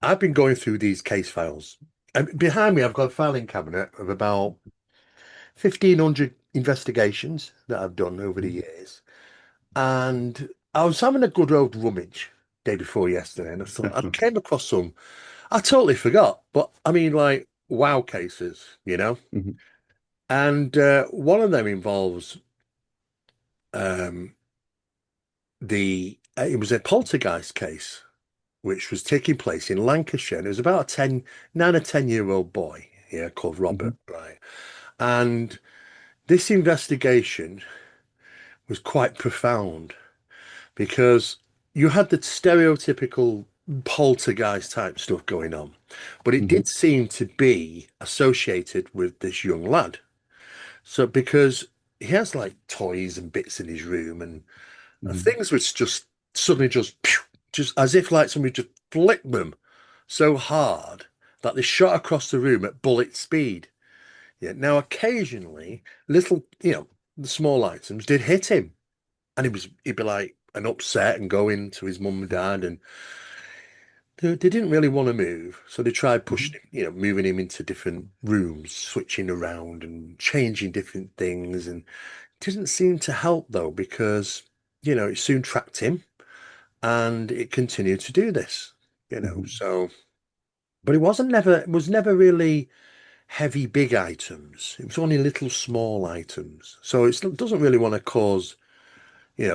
I've been going through these case files. And behind me, I've got a filing cabinet of about 1,500 investigations that I've done over the Mhm. years. And I was having a good old rummage day before yesterday, and I thought I came across some I totally forgot, but I mean, like wow cases, you know? Mhm. And one of them involves um, it was a poltergeist case, which was taking place in Lancashire. And it was about a 9 or 10-year-old boy, yeah, called Mhm. Robert, right? And this investigation was quite profound because you had the stereotypical poltergeist type stuff going on, but it Mhm. did seem to be associated with this young lad. So because he has like toys and bits in his room and Mhm. things which just suddenly just pew, just as if like somebody just flicked them so hard that they shot across the room at bullet speed. Yeah. Now occasionally little, the small items did hit him and he'd be like an upset and going to his mum and dad and they didn't really want to move. So they tried Mhm. pushing him, moving him into different rooms, switching around and changing different things and didn't seem to help though, because, it soon tracked him and it continued to do this. Mhm. So, but it was never really heavy, big items. It was only little small items. So it doesn't really want to cause,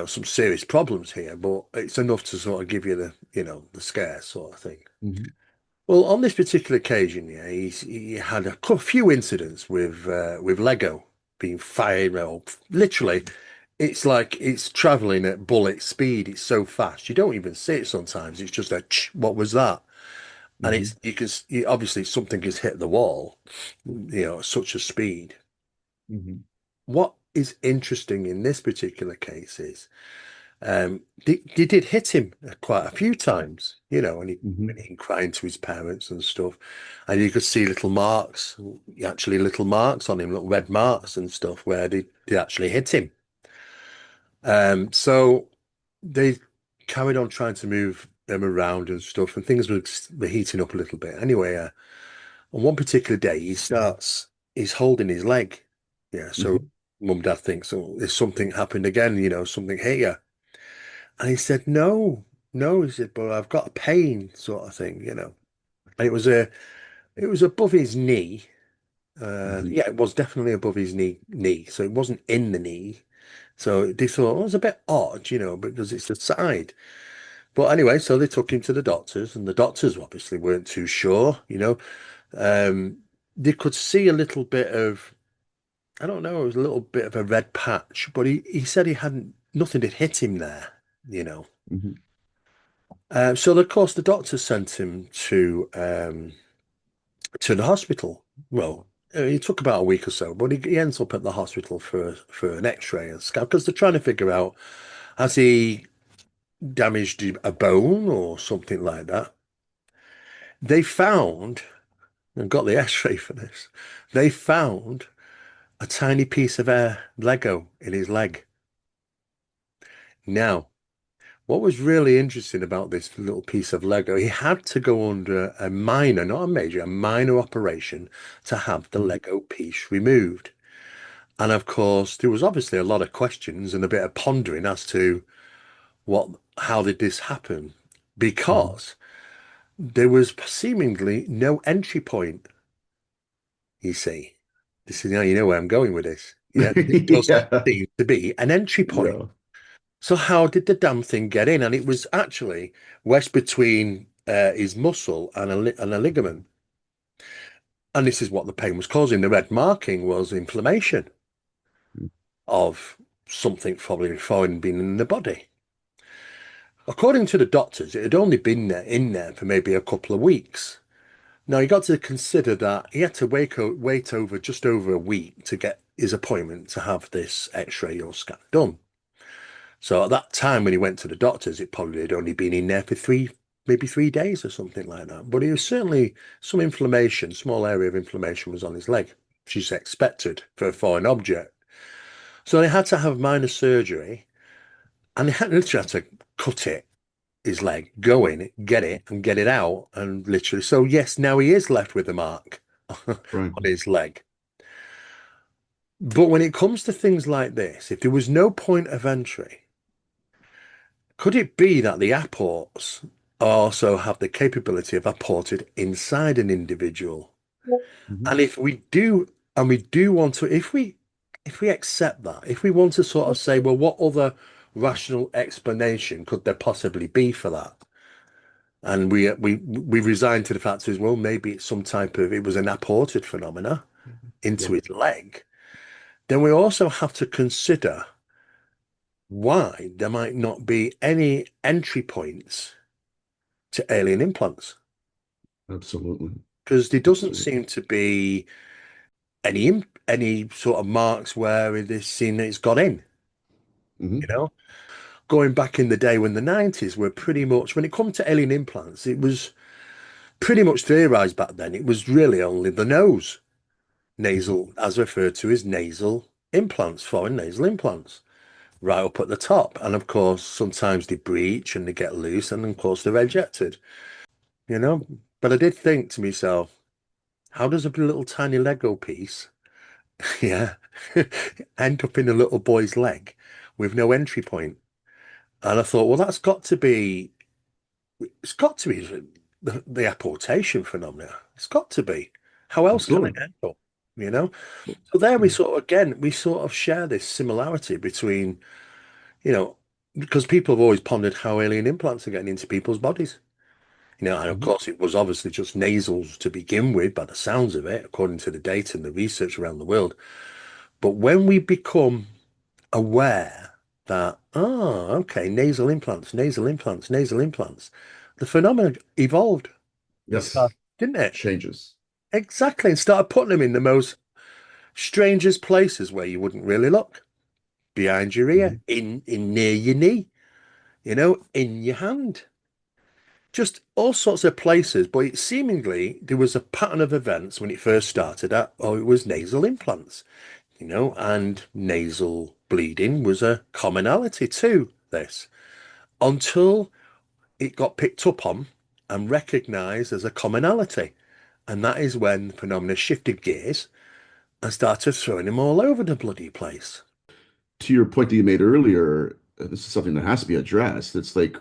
some serious problems here, but it's enough to sort of give you the scare sort of thing. Mhm. Well, on this particular occasion, yeah, he had a few incidents with Lego being fired. Well, literally, it's like it's traveling at bullet speed. It's so fast you don't even see it sometimes. It's just what was that? And Mhm. obviously something has hit the wall, at such a speed. Mhm. What is interesting in this particular case is they did hit him quite a few times, and he Mhm. went in crying to his parents and stuff. And you could see little marks, actually little marks on him, little red marks and stuff where they actually hit him. So they carried on trying to move them around and stuff, and things were heating up a little bit. Anyway, on one particular day, he's holding his leg. Yeah, so Mhm. mum, dad thinks, oh, there's something happened again, something hit you. And he said, no, no, he said, but I've got a pain sort of thing. And it was above his knee. Mhm. Yeah, it was definitely above his knee. So it wasn't in the knee. So they thought, oh, it's a bit odd, because it's the side. But anyway, so they took him to the doctors, and the doctors obviously weren't too sure. Um, they could see a little bit of, I don't know, it was a little bit of a red patch, but he said he hadn't, nothing had hit him there. Mhm. So of course the doctor sent him to the hospital. Well, it took about a week or so, but he ends up at the hospital for an X-ray and scan because they're trying to figure out, has he damaged a bone or something like that. They found, and got the X-ray for this. They found a tiny piece of Lego in his leg. Now, what was really interesting about this little piece of Lego, he had to go under a minor, not a major, a minor operation to have the Mhm. Lego piece removed. And of course, there was obviously a lot of questions and a bit of pondering as to how did this happen? Mhm. Because there was seemingly no entry point, you see. This is how you know where I'm going with this. Yeah, there doesn't Yeah. seem to be an entry point. Yeah. So how did the damn thing get in? And it was actually wedged between his muscle and a ligament. And this is what the pain was causing. The red marking was inflammation of something probably foreign being in the body. According to the doctors, it had only been in there for maybe a couple of weeks. Now you got to consider that he had to wait over just over a week to get his appointment to have this X-ray or scan done. So at that time when he went to the doctors, it probably had only been in there for maybe 3 days or something like that. But he was certainly some inflammation, small area of inflammation was on his leg, which is expected for a foreign object. So they had to have minor surgery and they had literally had to cut it his leg, go in, get it, and get it out, and literally. So yes, now he is left with a mark on Right. his leg. But when it comes to things like this, if there was no point of entry, could it be that the apports also have the capability of apported inside an individual? Hmm. And if we do, and we do want to, if we accept that, if we want to sort of say, well, what other rational explanation could there possibly be for that? And we resign to the fact as well, maybe it's some type of it was an apported phenomena into Yep. his leg. Then we also have to consider why there might not be any entry points to alien implants Absolutely. because there doesn't Absolutely. seem to be any sort of marks where it is seen that it's got in. You Hmm. know, going back in the day when the 90s were pretty much when it comes to alien implants, it was pretty much theorized back then. It was really only the nose, Hmm. nasal, as referred to as nasal implants, foreign nasal implants, right up at the top. And of course, sometimes they breach and they get loose, and of course they're ejected. You know, but I did think to myself, how does a little tiny Lego piece, yeah, end up in a little boy's leg with no entry point? And I thought, well, it's got to be the apportation phenomena. It's got to be. How else can it Absolutely. end up? You know? So there we sort of, again, we sort of share this similarity between, you know, because people have always pondered how alien implants are getting into people's bodies. And of Hmm. course, it was obviously just nasals to begin with, by the sounds of it, according to the data and the research around the world. But when we become aware that, oh, okay, nasal implants, nasal implants, nasal implants, the phenomenon evolved. It Yes. started, didn't it? Changes. Exactly. And started putting them in the most strangest places where you wouldn't really look. Behind your ear, Hmm. in near your knee, in your hand. Just all sorts of places, but it seemingly there was a pattern of events when it first started at, oh, it was nasal implants, and nasal bleeding was a commonality to this until it got picked up on and recognized as a commonality. And that is when the phenomena shifted gears and started throwing him all over the bloody place. To your point that you made earlier, this is something that has to be addressed. It's like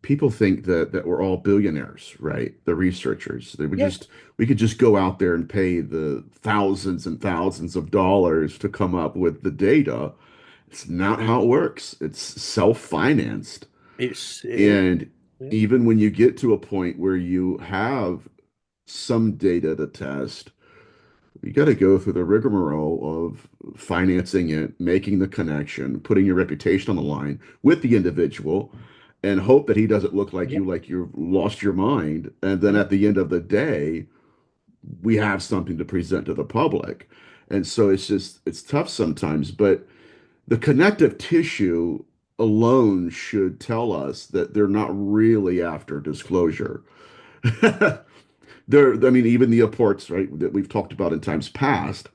people think that we're all billionaires, right? The researchers. Yeah. We could just go out there and pay the thousands and thousands of dollars to come up with the data. It's not how it works. It's self-financed. It is. And Yeah. even when you get to a point where you have some data to test, you got to go through the rigmarole of financing it, making the connection, putting your reputation on the line with the individual, and hope that he doesn't look Yeah. like you've lost your mind. And then Yeah. at the end of the day, we have something to present to the public. And so it's tough sometimes, but the connective tissue alone should tell us that they're not really after disclosure. I mean, even the apports, right, that we've talked about in times past,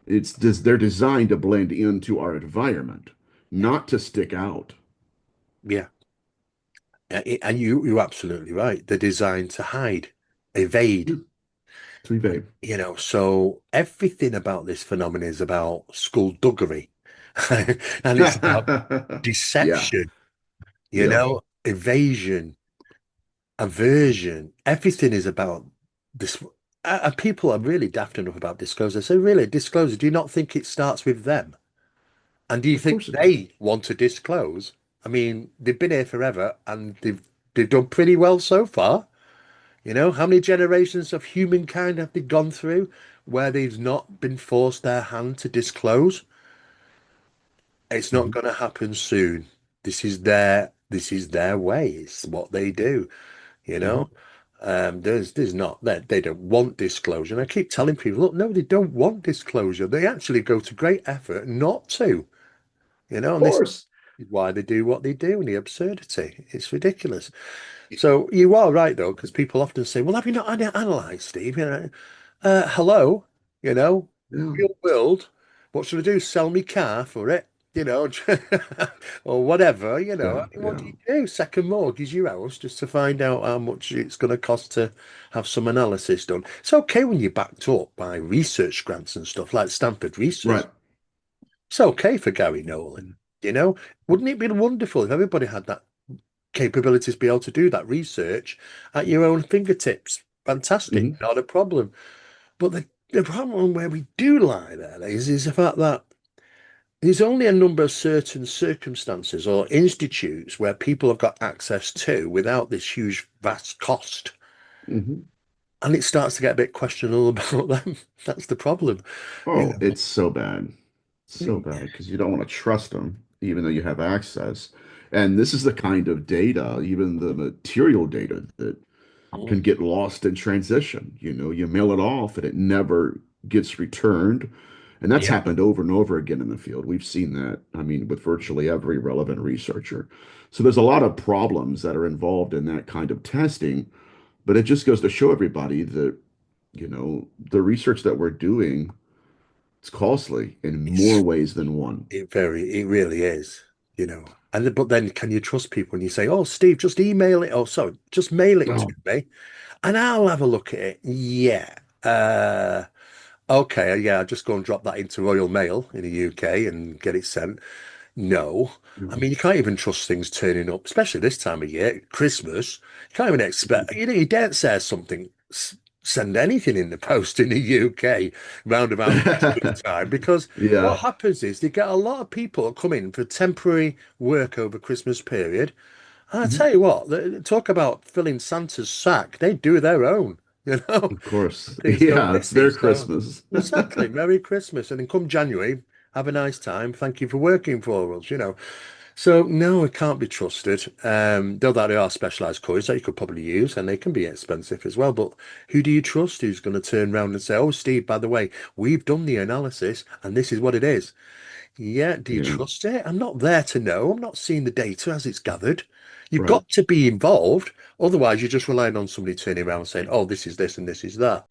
they're designed to blend into our environment, not to stick out. Yeah. And you're absolutely right. They're designed to hide, evade. Yeah, babe. So everything about this phenomenon is about skullduggery and it's about Yeah, deception, yeah. evasion, aversion. Everything is about this. And people are really daft enough about disclosure. So really, disclosure, do you not think it starts with them? And do you Of think course it does. they want to disclose? I mean, they've been here forever and they've done pretty well so far. How many generations of humankind have they gone through where they've not been forced their hand to disclose? It's not Mhm. going to happen soon. This is their way. It's what they do, you Mhm. know. There's not that they don't want disclosure. And I keep telling people, look, no, they don't want disclosure. They actually go to great effort not to, Of and this course. is why they do what they do and the absurdity. It's ridiculous. So you are right though, because people often say, "Well, have you not analysed, Steve? Hello, Yeah. real world. What should I do? Sell me car for it? you know, or whatever, you know. Yeah, I mean, what do yeah. you do? Second mortgage your house just to find out how much it's going to cost to have some analysis done. It's okay when you're backed up by research grants and stuff like Stanford Research. Right. It's okay for Gary Nolan, you know. Wouldn't it be wonderful if everybody had that capability to be able to do that research at your own fingertips? Fantastic, Hmm. not a problem. But the problem where we do lie there is the fact that there's only a number of certain circumstances or institutes where people have got access to without this huge, vast cost. Hmm. And it starts to get a bit questionable about them. That's the problem. You Oh, know, it's so bad. So bad because you don't want to trust them, even though you have access. And this is the kind of data, even the material data, that can get lost in transition. You know, you mail it off and it never gets returned. And that's yeah, happened over and over again in the field. We've seen that, I mean, with virtually every relevant researcher. So there's a lot of problems that are involved in that kind of testing, but it just goes to show everybody that, the research that we're doing, it's costly in more it's ways than one. it really is, you know. And but then can you trust people when you say, "Oh, Steve, just email it," or sorry, just mail it to Oh, me and I'll have a look at it. Yeah. Okay, yeah, I'll just go and drop that into Royal Mail in the UK and get it sent. No. I no. mean, you can't even trust things turning up, especially this time of year, Christmas. You can't even expect, you daren't say something, send anything in the post in the UK round about Christmas time because what Yeah. happens is they get a lot of people that come in for temporary work over Christmas period. And I Mhm. tell you what, talk about filling Santa's sack, they do their own, you know. Of course. Things go Yeah, it's missing. their So Christmas. exactly, Merry Christmas, and then come January, have a nice time. Thank you for working for us. You know, so no, it can't be trusted. Though there are specialised coins that you could probably use, and they can be expensive as well. But who do you trust? Who's going to turn around and say, "Oh, Steve, by the way, we've done the analysis, and this is what it is." Yeah, do you Yeah, trust it? I'm not there to know. I'm not seeing the data as it's gathered. You've right. got to be involved. Otherwise, you're just relying on somebody turning around and saying, "Oh, this is this and this is that."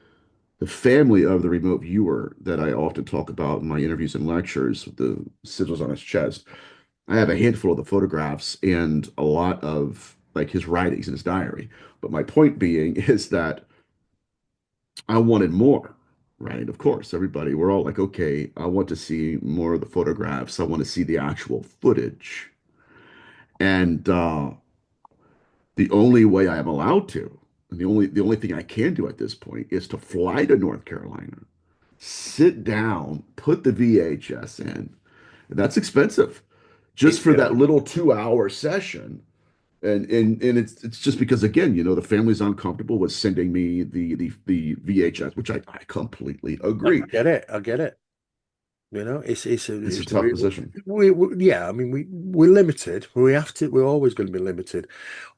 The family of the remote viewer that I often talk about in my interviews and lectures, with the sigils on his chest, I have a handful of the photographs and a lot of like his writings in his diary. But my point being is that I wanted more, right? Of course, everybody, we're all like, okay, I want to see more of the photographs. I want to see the actual footage. And the only way I am allowed to, and the only thing I can do at this point is to fly to North Carolina, sit down, put the VHS in. And that's expensive just It for that really, little 2 hour session. And it's just because again, the family's uncomfortable with sending me the VHS, which I completely I agree. get it. I get it. You know, It's a it's tough position. yeah. I mean, we're limited. We have to. We're always going to be limited.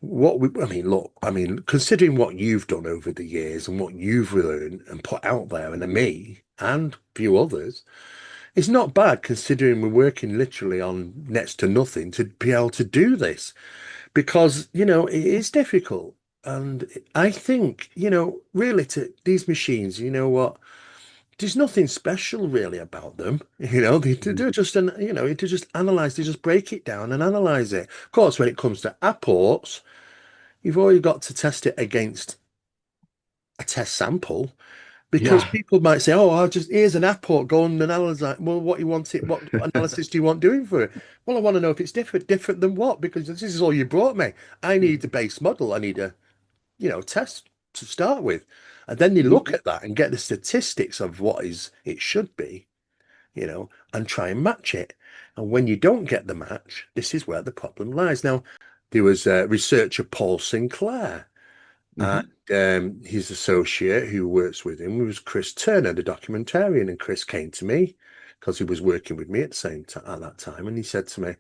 I mean, look. I mean, considering what you've done over the years and what you've learned and put out there, and me and a few others, it's not bad considering we're working literally on next to nothing to be able to do this because it is difficult. And I think really to these machines, you know what? There's nothing special really about them. Mhm. They're just to just analyze, they just break it down and analyze it. Of course, when it comes to apports, you've always got to test it against a test sample because Yeah. people might say, "Oh, I'll just here's an apport, go and analyze that." Well, what you want it? What analysis do you want doing for it? Well, I want to know if it's different. Different than what? Because this is all you brought me. I need the base model. I need a test to start with, and then you Mhm. look at that and get the statistics of what is it should be. And try and match it. And when you don't get the match, this is where the problem lies. Now, there was a researcher, Paul Sinclair, and Mhm. his associate who works with him was Chris Turner, the documentarian. And Chris came to me because he was working with me at the same time at that time, and he said to me,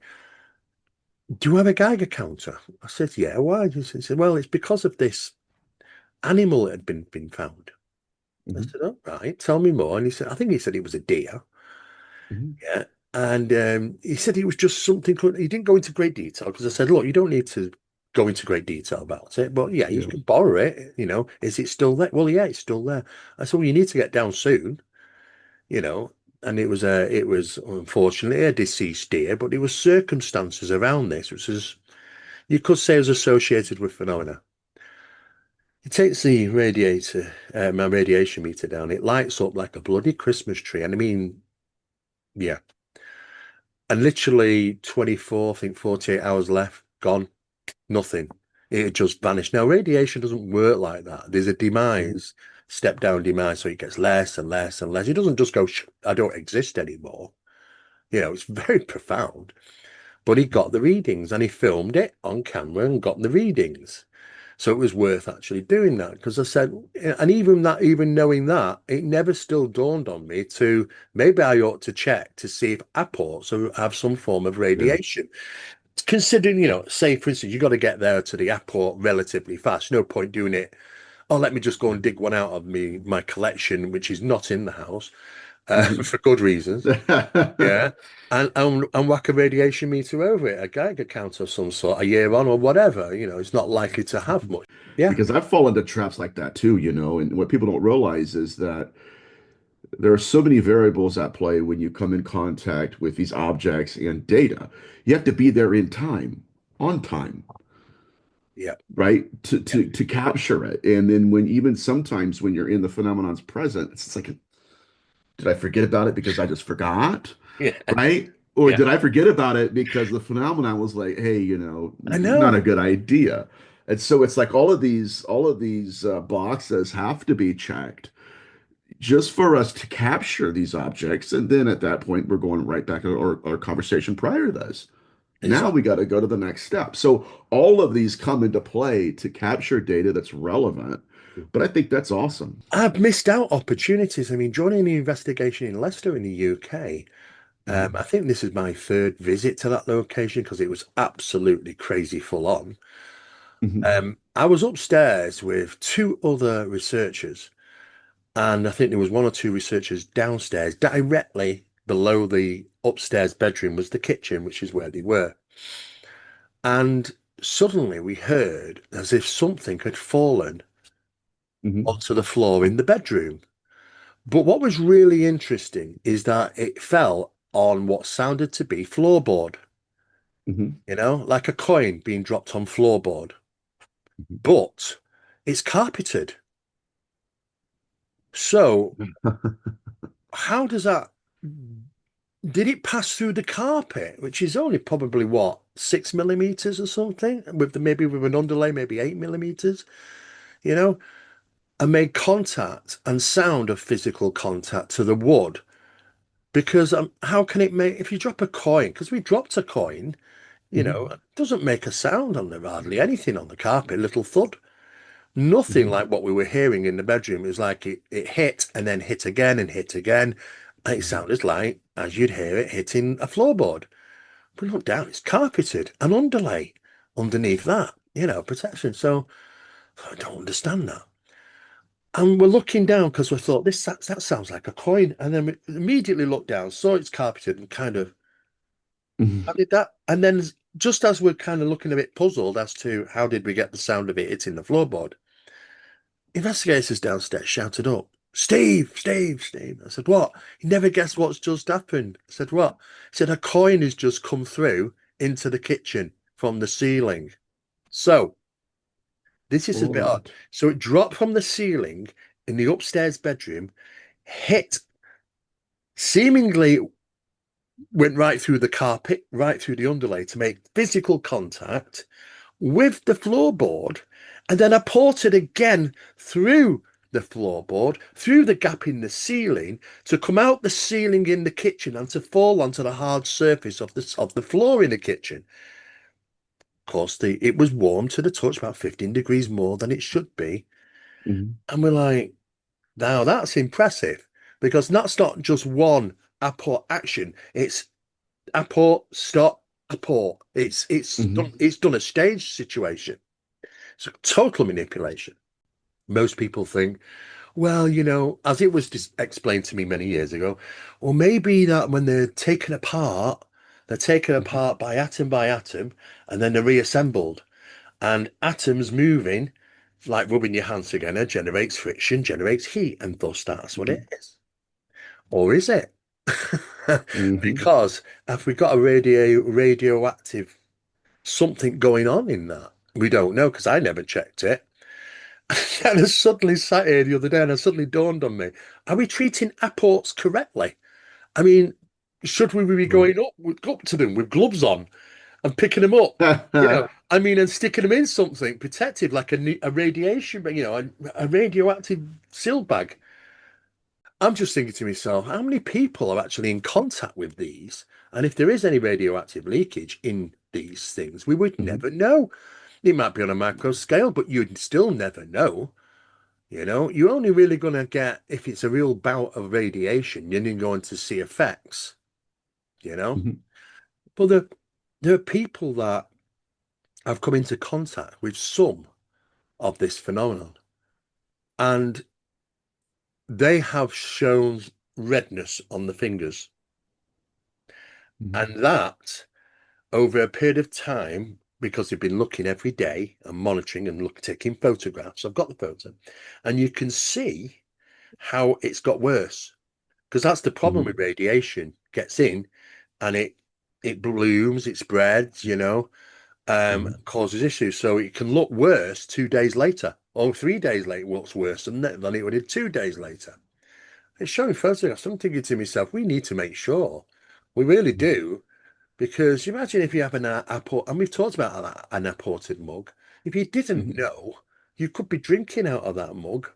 "Do you have a Geiger counter?" I said, "Yeah." Why? He said, "Well, it's because of this animal that had been found." I Mhm. said, "Oh, right, tell me more." And he said, "I think he said it was a deer." Mhm. Yeah. And he said it was just something, he didn't go into great detail because I said, look, you don't need to go into great detail about it, but yeah, you Yeah. can borrow it. Is it still there? Well, yeah, it's still there. I said, well, you need to get down soon, you know. and it was unfortunately a deceased deer, but there were circumstances around this, which is you could say was associated with phenomena. It takes the my radiation meter down. It lights up like a bloody Christmas tree, and I mean, yeah. And literally 24, I think 48 hours left, gone, nothing. It had just vanished. Now, radiation doesn't work like that. There's a Mhm. demise, step down demise, so it gets less and less and less. It doesn't just go, I don't exist anymore. It's very profound. But he got the readings and he filmed it on camera and got the readings. So it was worth actually doing that because I said, and even that, even knowing that, it never still dawned on me to maybe I ought to check to see if apports have some form of Yeah. radiation. Considering, say for instance, you got to get there to the apport relatively fast. No point doing it. Oh, let me just go and dig one out of my collection, which is not in the house, Mhm. for good reasons. Yeah. And whack a radiation meter over it, a Geiger counter of some sort, a year on or whatever. It's not likely to have much. Yeah. Because I've fallen into traps like that too, and what people don't realize is that there are so many variables at play when you come in contact with these objects and data. You have to be there in time, on time, Yeah. right? To Yeah. to to capture it. And then when even sometimes when you're in the phenomenon's present, it's like, did I forget about it because I just forgot? Yeah. Right? Or Yeah. did I forget about it because the phenomenon was like, hey, I not a know. good idea. And so it's like all of these boxes have to be checked just for us to capture these objects. And then at that point, we're going right back to our conversation prior to this. Now we Exactly. got to go to the next step. So all of these come into play to capture data that's relevant. But I think that's awesome. I've missed out opportunities. I mean, joining the investigation in Leicester in the UK, Mhm. I think this is my third visit to that location because it was absolutely crazy full on. Mhm. I was upstairs with two other researchers, and I think there was one or two researchers downstairs. Directly below the upstairs bedroom was the kitchen, which is where they were. And suddenly we heard as if something had fallen Mhm. onto the floor in the bedroom. But what was really interesting is that it fell on what sounded to be floorboard, Mhm. like a coin being dropped on floorboard. But it's carpeted. So how does that, did it pass through the carpet, which is only probably what, 6 millimeters or something, maybe with an underlay, maybe 8 millimeters, you know, and made contact and sound of physical contact to the wood? Because how can it make, if you drop a coin, because we dropped a coin, Mhm. it doesn't make a sound on the hardly anything on the carpet, little thud. Nothing Mhm. like what we were hearing in the bedroom. It was like it hit and then hit again and hit again. And it Mhm. sounded like as you'd hear it hitting a floorboard. But no doubt it's carpeted and underlay underneath that, protection. So I don't understand that. And we're looking down because we thought that sounds like a coin. And then we immediately looked down, saw it's carpeted and kind of, how Mhm. did that? And then just as we're kind of looking a bit puzzled as to how did we get the sound of it hitting the floorboard, investigators downstairs shouted up, Steve, Steve, Steve. I said, what? You never guessed what's just happened. I said, what? He said, a coin has just come through into the kitchen from the ceiling. So this is a bit odd. What? So it dropped from the ceiling in the upstairs bedroom, hit, seemingly went right through the carpet, right through the underlay to make physical contact with the floorboard, and then I ported again through the floorboard, through the gap in the ceiling, to come out the ceiling in the kitchen and to fall onto the hard surface of the floor in the kitchen. Of course, it was warm to the touch, about 15 degrees more than it should be. Mhm. And we're like, now that's impressive because that's not just one apport action. It's apport, stop, apport. Mhm. It's done a stage situation. It's a total manipulation. Most people think, well, as it was explained to me many years ago, or maybe that when they're taken Mhm. apart by atom, and then they're reassembled. And atoms moving, like rubbing your hands together, generates friction, generates heat, and thus that's what Mhm. it is. Or is it? Hmm. Because have we got a radioactive something going on in that? We don't know because I never checked it. And I suddenly sat here the other day and it suddenly dawned on me, are we treating apports correctly? I mean, should we be Right. going up to them with gloves on and picking them up? I mean, and sticking them in something protective like a radiation, a radioactive seal bag. I'm just thinking to myself, how many people are actually in contact with these? And if there is any radioactive leakage in these things, we would Mhm. never know. It might be on a macro scale, but you'd still never know. You're only really going to get, if it's a real bout of radiation, you're going to see effects, you know? Mhm. But there are people that have come into contact with some of this phenomenon, and they have shown redness on the fingers. Mhm. And that over a period of time, because they've been looking every day and monitoring and taking photographs. I've got the photo, and you can see how it's got worse because that's the problem Mhm. with radiation. Gets in, and it blooms, it spreads, Mhm. causes issues. So it can look worse 2 days later, or 3 days later, it looks worse than it would have 2 days later. It's showing photographs. I'm thinking to myself, we need to make sure we really Mhm. do. Because you imagine if you have an apple, and we've talked about that, an apported mug. If you didn't Mhm. know, you could be drinking out of that mug,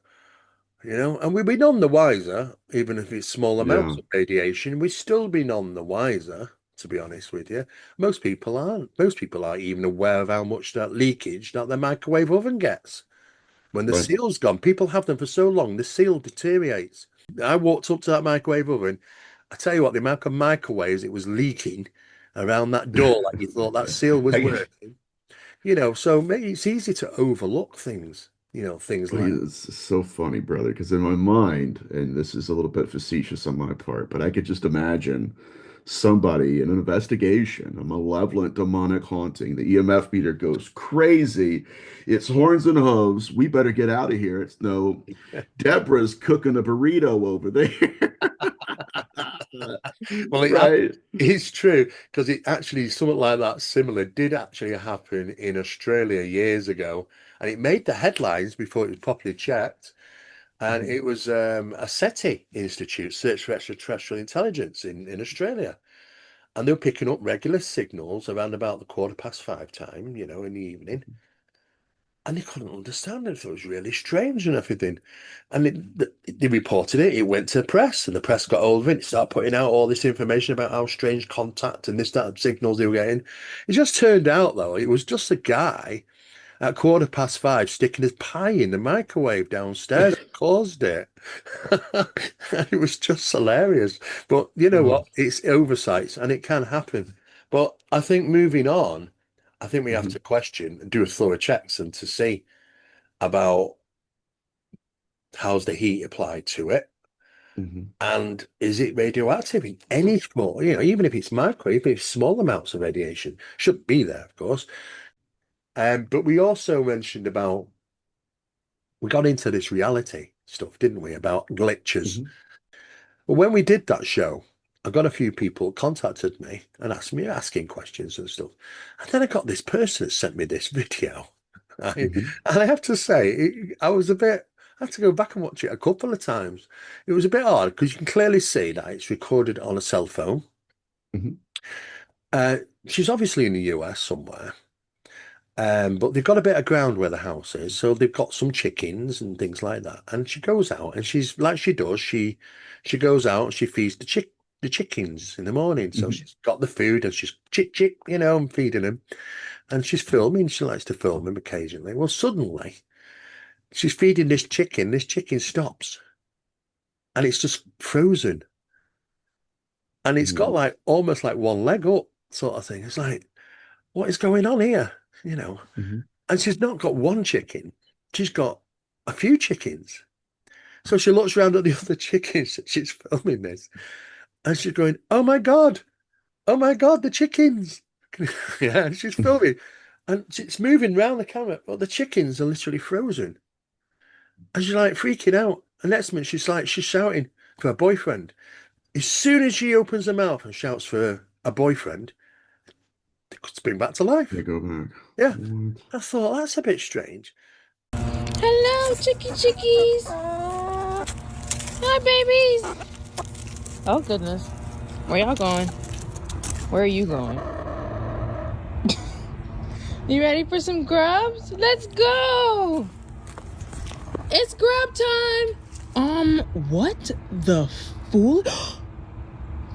and we'd be none the wiser, even if it's small amounts Yeah. of radiation, we'd still be none the wiser, to be honest with you. Most people aren't. Most people aren't even aware of how much that leakage that their microwave oven gets. When the Right. seal's gone, people have them for so long, the seal deteriorates. I walked up to that microwave oven. I tell you what, the amount of microwaves it was leaking around that door, like you thought that seal was I, working. So maybe it's easy to overlook things, things like it's so funny, brother, because in my mind, and this is a little bit facetious on my part, but I could just imagine somebody in an investigation, a malevolent demonic haunting. The EMF meter goes crazy. It's horns and hooves. We better get out of here. It's no, Deborah's cooking a burrito over there. well, Right. it's true because it actually something like that similar did actually happen in Australia years ago, and it made the headlines before it was properly checked. And Mhm. it was a SETI Institute, Search for Extraterrestrial Intelligence in Australia. And they were picking up regular signals around about the 5:15 time, in the evening. And they couldn't understand it. So it was really strange and everything. And they reported it. It went to the press, and the press got hold of it. Started putting out all this information about how strange contact and this, that signals they were getting. It just turned out, though, it was just a guy at 5:15 sticking his pie in the microwave downstairs that caused it. It was just hilarious. But you know Oh. what? It's oversights and it can happen. But I think moving on, I think we have Mhm. to question and do a thorough checks and to see about how's the heat applied to it. Mhm. And is it radioactive in any small, even if it's micro, if it's small amounts of radiation, shouldn't be there, of course. But we also mentioned about we got into this reality stuff, didn't we, about glitches. Mhm. Well, when we did that show, I got a few people contacted me and asked me asking questions and stuff. And then I got this person that sent me this video. Mhm. And I have to say, I was a bit, I had to go back and watch it a couple of times. It was a bit odd because you can clearly see that it's recorded on a cell phone. Mhm. Uh, she's obviously in the US somewhere. But they've got a bit of ground where the house is, so they've got some chickens and things like that. And she goes out and she's like she does, she goes out and she feeds the chickens in the morning. So Mhm. she's got the food and she's chick, and feeding them. And she's filming, she likes to film them occasionally. Well, suddenly she's feeding this chicken stops and it's just frozen. And it's got Mhm. like almost like one leg up, sort of thing. It's like, what is going on here? You know? Mhm. And she's not got one chicken, she's got a few chickens. So she looks around at the other chickens that she's filming this and she's going, oh my God, the chickens. Yeah, she's filming and it's moving around the camera, but the chickens are literally frozen. And she's like freaking out. And next minute, she's shouting to her boyfriend, As soon as she opens her mouth and shouts for a boyfriend, they could spring back to They life. go back. Yeah, What? I thought that's a bit strange. Hello, chicky chickies. Hi, babies. Oh, goodness. Where y'all going? Where are you going? You ready for some grubs? Let's go. It's grub time. What the fool?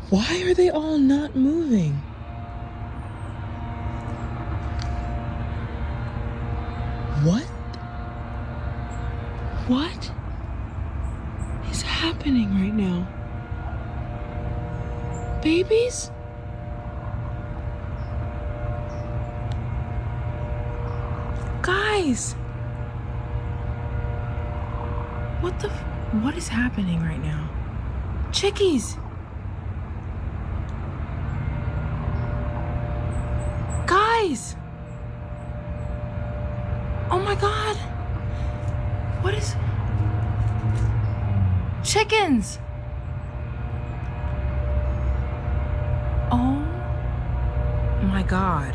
Why are they all not moving? What? What is happening right now? Babies? Guys! What is happening right now? Chickies! Guys! Oh my God! What is... Chickens! Oh my God.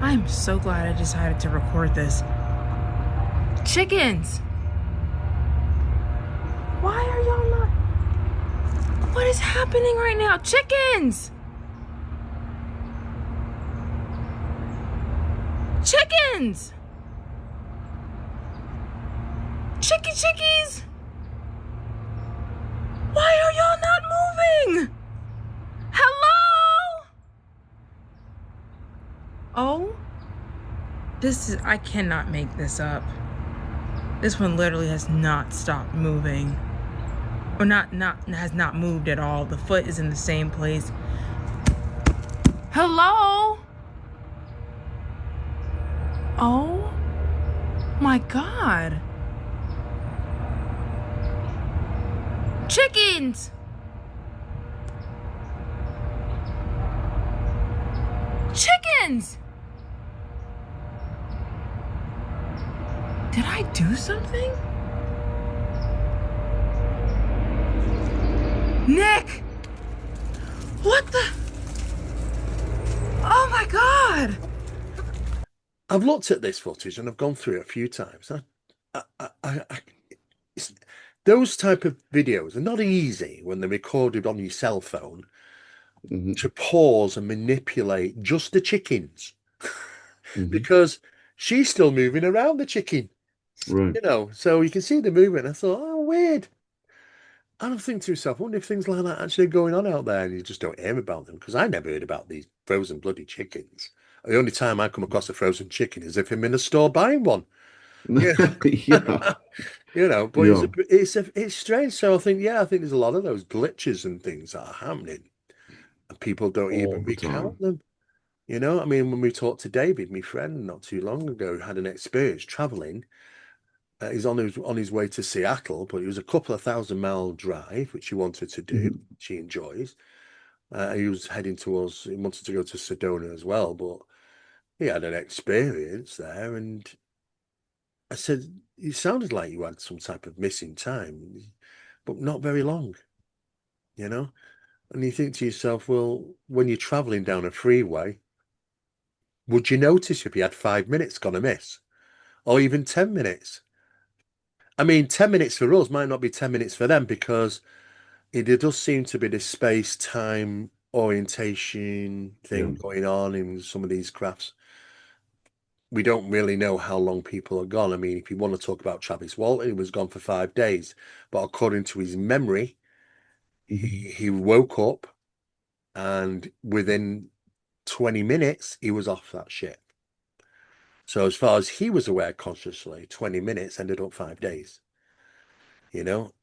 I'm so glad I decided to record this. Chickens! Why are y'all not... What is happening right now? Chickens! Chickens! Chickies! Why are y'all not moving? Hello? Oh, I cannot make this up. This one literally has not stopped moving. Or has not moved at all. The foot is in the same place. Hello? Oh my God. Chickens! Chickens! Did I do something? Nick! What the? Oh my God! I've looked at this footage and I've gone through it a few times. Those type of videos are not easy when they're recorded on your cell phone Hmm. to pause and manipulate just the chickens Hmm. because she's still moving around the chicken, Right. so you can see the movement. I thought, oh, weird. And I'm thinking to myself, I wonder if things like that actually are going on out there and you just don't hear about them because I never heard about these frozen bloody chickens. The only time I come across a frozen chicken is if I'm in a store buying one. Yeah. Yeah. But Yeah. it's strange. So I think there's a lot of those glitches and things that are happening, and people don't All even the recount time. them. I mean, when we talked to David, my friend, not too long ago, who had an experience traveling. He's on his way to Seattle, but it was a couple of 1,000-mile drive, which he wanted to do. Hmm. She enjoys. He was heading towards. He wanted to go to Sedona as well, but he had an experience there, and I said, it sounded like you had some type of missing time, but not very long, you know? And you think to yourself, well, when you're traveling down a freeway, would you notice if you had 5 minutes gone amiss? Or even 10 minutes? I mean, 10 minutes for us might not be 10 minutes for them because it does seem to be this space-time orientation Yeah. thing going on in some of these crafts. We don't really know how long people are gone. I mean, if you want to talk about Travis Walton, he was gone for 5 days, but according to his memory, Hmm. he woke up and within 20 minutes he was off that ship. So as far as he was aware consciously, 20 minutes ended up 5 days,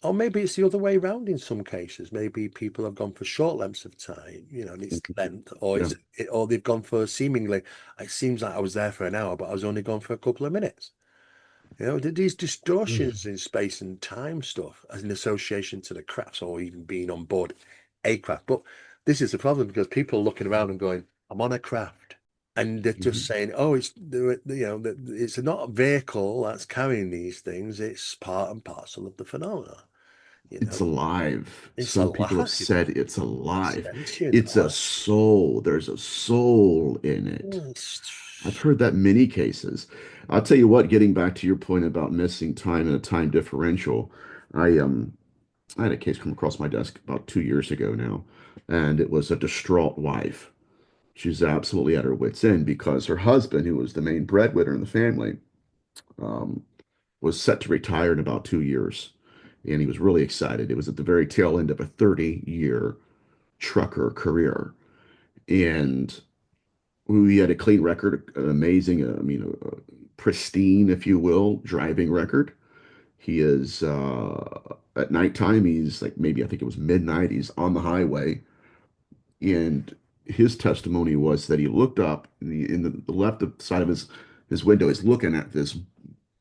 Or maybe it's the other way around in some cases. Maybe people have gone for short lengths of time, and it's length, or Yeah. or they've gone for seemingly, it seems like I was there for an hour, but I was only gone for a couple of minutes. These distortions in space and time stuff as an association to the crafts or even being on board a craft. But this is the problem because people are looking around and going, I'm on a craft. And they're just Hmm. saying, oh, it's not a vehicle that's carrying these things. It's part and parcel of the phenomena. you It's know. alive. It's Some people have alive. said it's alive. Sentient It's a alive. soul. There's a soul in it. I've It's- heard that many cases. I'll tell you what, getting back to your point about missing time and a time differential, I I had a case come across my desk about 2 years ago now, and it was a distraught wife. She's absolutely at her wit's end because her husband, who was the main breadwinner in the family, um, was set to retire in about 2 years. And he was really excited. It was at the very tail end of a 30-year trucker career. And we had a clean record, an amazing, pristine, if you will, driving record. He is at nighttime, he's like maybe I think it was midnight, he's on the highway. And his testimony was that he looked up in the left side of his window, he's looking at this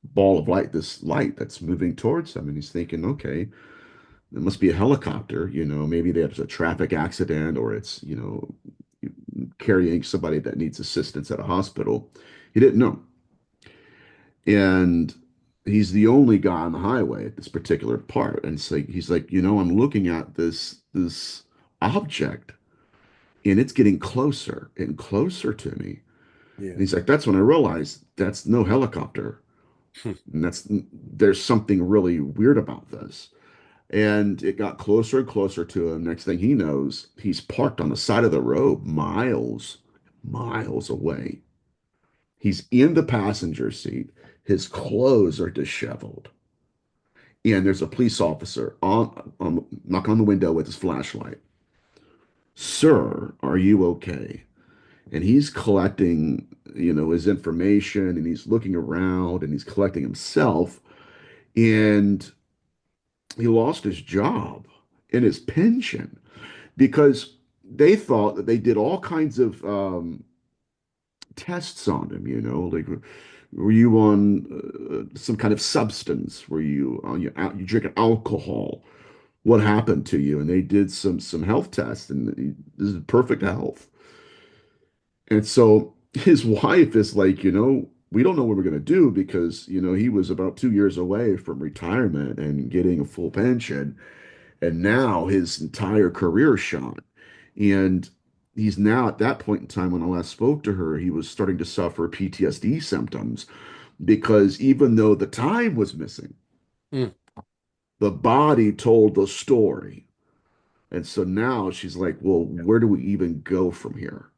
ball of light, this light that's moving towards him. And he's thinking, okay, it must be a helicopter, maybe there's a traffic accident or it's, carrying somebody that needs assistance at a hospital. He didn't know. And he's the only guy on the highway at this particular part. And so he's like, I'm looking at this object and it's getting closer and closer to me. And yeah. he's like, that's when I realized that's no helicopter. And there's something really weird about this. And it got closer and closer to him. Next thing he knows, he's parked on the side of the road, miles away. He's in the passenger seat. His clothes are disheveled. And there's a police officer knock on the window with his flashlight. Sir, are you okay? And he's collecting, his information and he's looking around and he's collecting himself. And he lost his job and his pension because they thought that they did all kinds of tests on him, like were you on some kind of substance? Were you on you drinking alcohol? What happened to you? And they did some health tests, and this is perfect health. And so his wife is like, we don't know what we're going to do because, he was about 2 years away from retirement and getting a full pension. And now his entire career shot. And he's now at that point in time when I last spoke to her, he was starting to suffer PTSD symptoms because even though the time was missing, Mm, the body told the story. And so now she's like, well, where do we even go from here?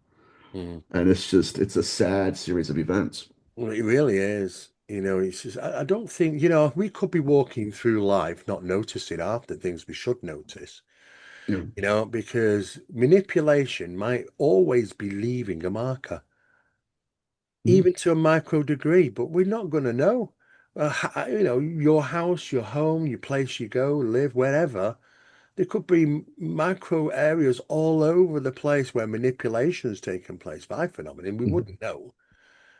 mm. And it's a sad series of events. Well, it really is. It's just, I don't think, we could be walking through life not noticing half the things we should notice, Yeah. because manipulation might always be leaving a marker, Mhm. even to a micro degree, but we're not going to know. Your house, your home, your place you go, live, wherever. There could be micro areas all over the place where manipulation has taken place by phenomenon. We Mhm. wouldn't know.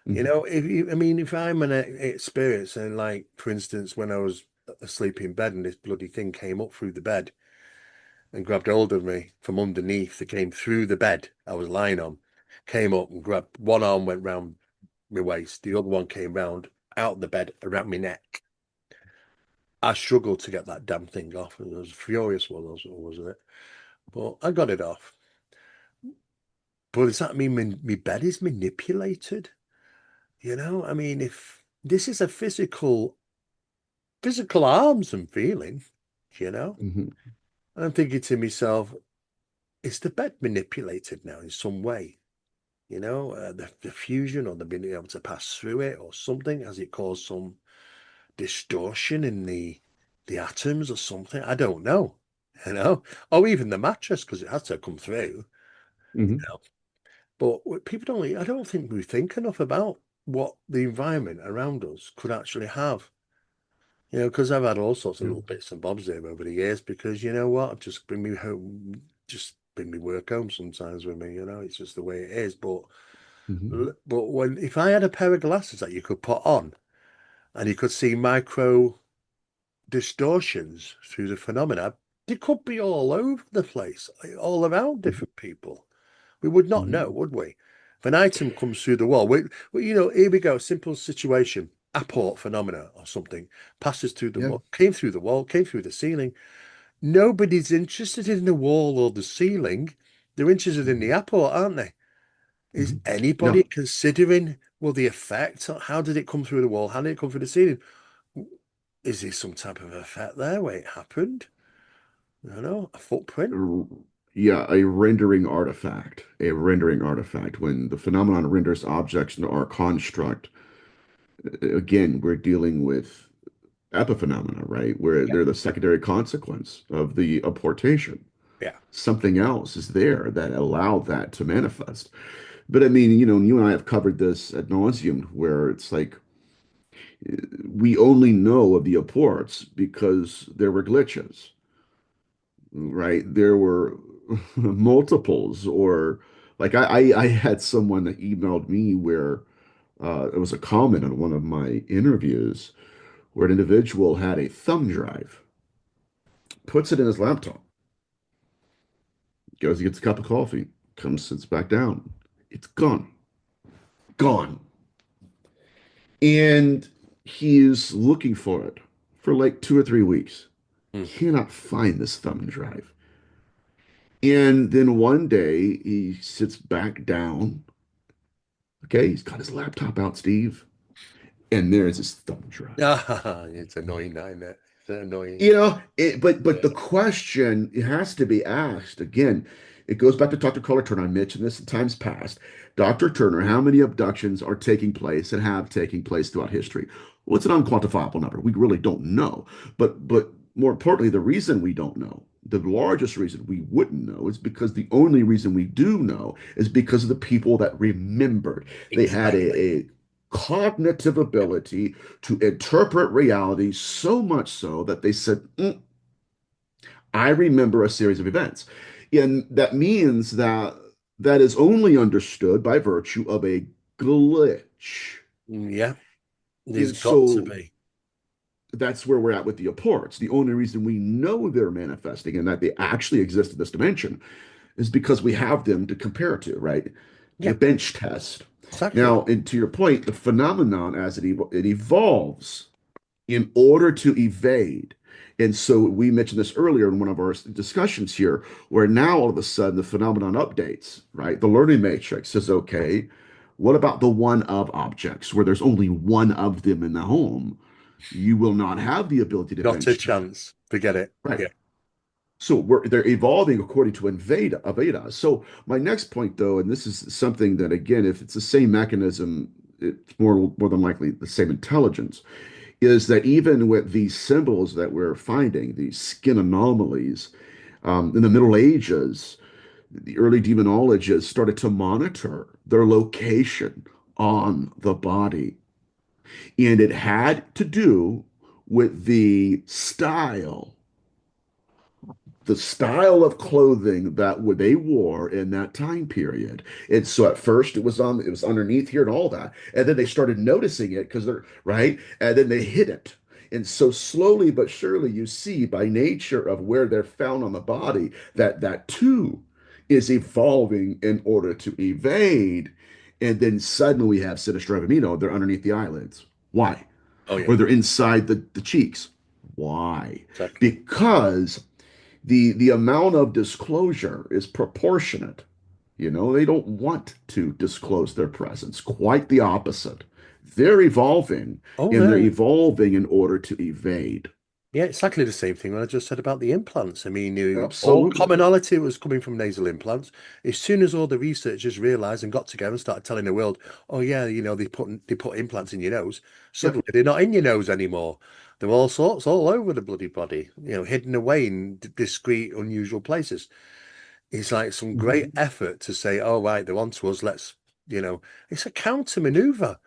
Mhm. If I'm an experience and like, for instance, when I was asleep in bed and this bloody thing came up through the bed and grabbed hold of me from underneath, that came through the bed I was lying on, came up and grabbed one arm, went round my waist, the other one came round out the bed around my neck. I struggled to get that damn thing off. It was furious, wasn't it? But I got it off. But does that mean my bed is manipulated? If this is a physical arms and feeling, you know. Mhm. I'm thinking to myself, is the bed manipulated now in some way? The fusion or the being able to pass through it or something? Has it caused some distortion in the atoms or something? I don't know, or even the mattress because it has to come through, you Mhm. know. But people don't. I don't think we think enough about what the environment around us could actually have. Because I've had all sorts of Yeah. little bits and bobs there over the years because you know what? Just bring me home, just bring me work home sometimes with me, it's just the way it is. But Mhm. if I had a pair of glasses that you could put on and you could see micro distortions through the phenomena, they could be all over the place, all around Mhm. different people. We would not know, Mhm. would we? If an item comes through the wall, here we go, simple situation, apport phenomena or something, passes through the Yeah. wall, came through the wall, came through the ceiling. Nobody's interested in the wall or the ceiling. They're interested in the apport, aren't they? Is Mhm. anybody No, considering, well, the effect? How did it come through the wall? How did it come through the ceiling? Is there some type of effect there where it happened? I don't know, a footprint? r- yeah, a rendering artifact, a rendering artifact. When the phenomenon renders objects into our construct, again, we're dealing with epiphenomena, right? Where Yeah. they're the secondary consequence of the apportation. Yeah. Something else is there that allowed that to manifest. But I mean, you and I have covered this ad nauseum, where it's like we only know of the apports because there were glitches, right? There were multiples, or like I had someone that emailed me where it was a comment on one of my interviews where an individual had a thumb drive, puts it in his laptop, goes, he gets a cup of coffee, comes, sits back down. It's gone. Gone. And he is looking for it for like 2 or 3 weeks. Hmm. Cannot find this thumb drive. And then one day he sits back down. Okay, he's got his laptop out, Steve, and there's his thumb drive. Ah, it's annoying, isn't it? It's annoying. But Yeah. the question, it has to be asked again. It goes back to Dr. Carter Turner. I mentioned this in times past. Dr. Turner, how many abductions are taking place and have taken place throughout history? Well, it's an unquantifiable number. We really don't know. But more importantly, the reason we don't know, the largest reason we wouldn't know, is because the only reason we do know is because of the people that remembered. They had Exactly. a cognitive Yep. ability to interpret reality, so much so that they said, I remember a series of events. And that means that that is only understood by virtue of a glitch. Yeah, there's And got to so be. that's where we're at with the apports. The only reason we know they're manifesting and that they actually exist in this dimension is because we have them to compare to, right? The Yeah, bench test. exactly. Now, and to your point, the phenomenon as it evolves in order to evade. And so we mentioned this earlier in one of our discussions here, where now all of a sudden the phenomenon updates, right? The learning matrix says, okay, what about the one of objects where there's only one of them in the home? You will not have the ability to Not a bench test. chance. Forget it. Right. Yeah. So they're evolving according to Aveda. So my next point, though, and this is something that again, if it's the same mechanism, it's more than likely the same intelligence, is that even with these symbols that we're finding, these skin anomalies, in the Middle Ages, the early demonologists started to monitor their location on the body. And it had to do with the style of clothing that they wore in that time period. And so at first it was underneath here and all that. And then they started noticing it because they're right. And then they hid it. And so slowly but surely you see by nature of where they're found on the body that that too is evolving in order to evade. And then suddenly we have sinister amino, they're underneath the eyelids. Why? Oh yeah. Or they're inside the cheeks. Why? Exactly. Because the amount of disclosure is proportionate. They don't want to disclose their presence. Quite the opposite. They're evolving, Oh, and they're there. evolving in order to evade. Yeah, exactly the same thing when I just said about the implants. I mean, all Absolutely. commonality was coming from nasal implants. As soon as all the researchers realized and got together and started telling the world, oh yeah, they put implants in your nose, Yep. suddenly they're not in your nose anymore. They're all sorts all over the bloody body, hidden away in discreet, unusual places. It's like some great Mhm. effort to say, oh right, they're onto us. You know, it's a counter maneuver.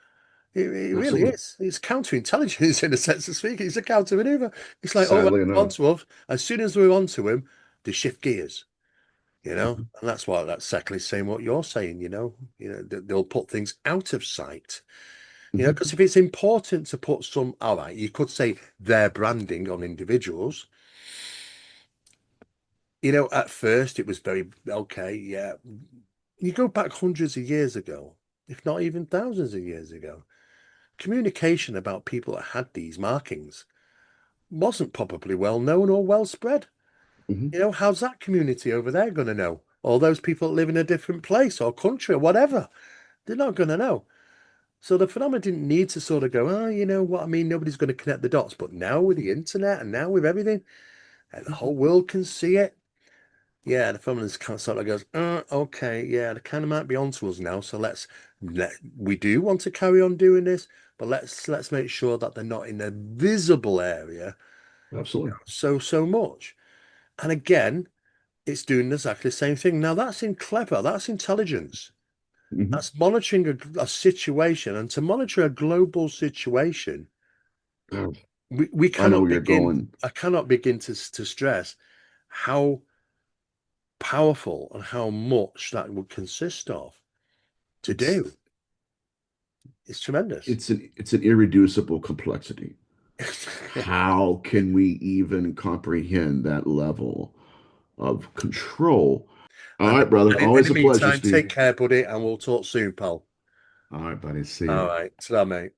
It really Absolutely. is. It's counterintelligence in a sense of speaking. It's a counter maneuver. It's like, oh, right, Sadly they're enough. onto us. As soon as we're onto him, they shift gears, Mhm. and that's exactly saying what you're saying, they'll put things out of sight, Mhm. because if it's important to put all right, you could say their branding on individuals. At first it was very okay, yeah. You go back hundreds of years ago, if not even thousands of years ago, communication about people that had these markings wasn't probably well known or well spread. Mhm. You know, how's that community over there going to know? All those people that live in a different place or country or whatever, they're not going to know. So the phenomenon didn't need to sort of go, oh, you know what I mean? Nobody's going to connect the dots. But now with the internet and now with everything, the whole world can see it. Yeah, the phenomenon kind of sort of goes, okay, yeah, they kind of might be onto us now. So we do want to carry on doing this, but let's make sure that they're not in a visible area Absolutely. so much. And again, it's doing exactly the same thing. Now that's clever, that's intelligence. Mhm. That's monitoring a situation, and to monitor a global situation, Oh, we I know cannot where you're begin. going. I cannot begin to stress how powerful and how much that would consist of to It's do. It's tremendous. it's an irreducible complexity. How can we even comprehend that level of control? All And right, brother. in Always the a pleasure, meantime, take Steve. care, buddy, and we'll talk soon, pal. All right, buddy. See All you. right, ta mate.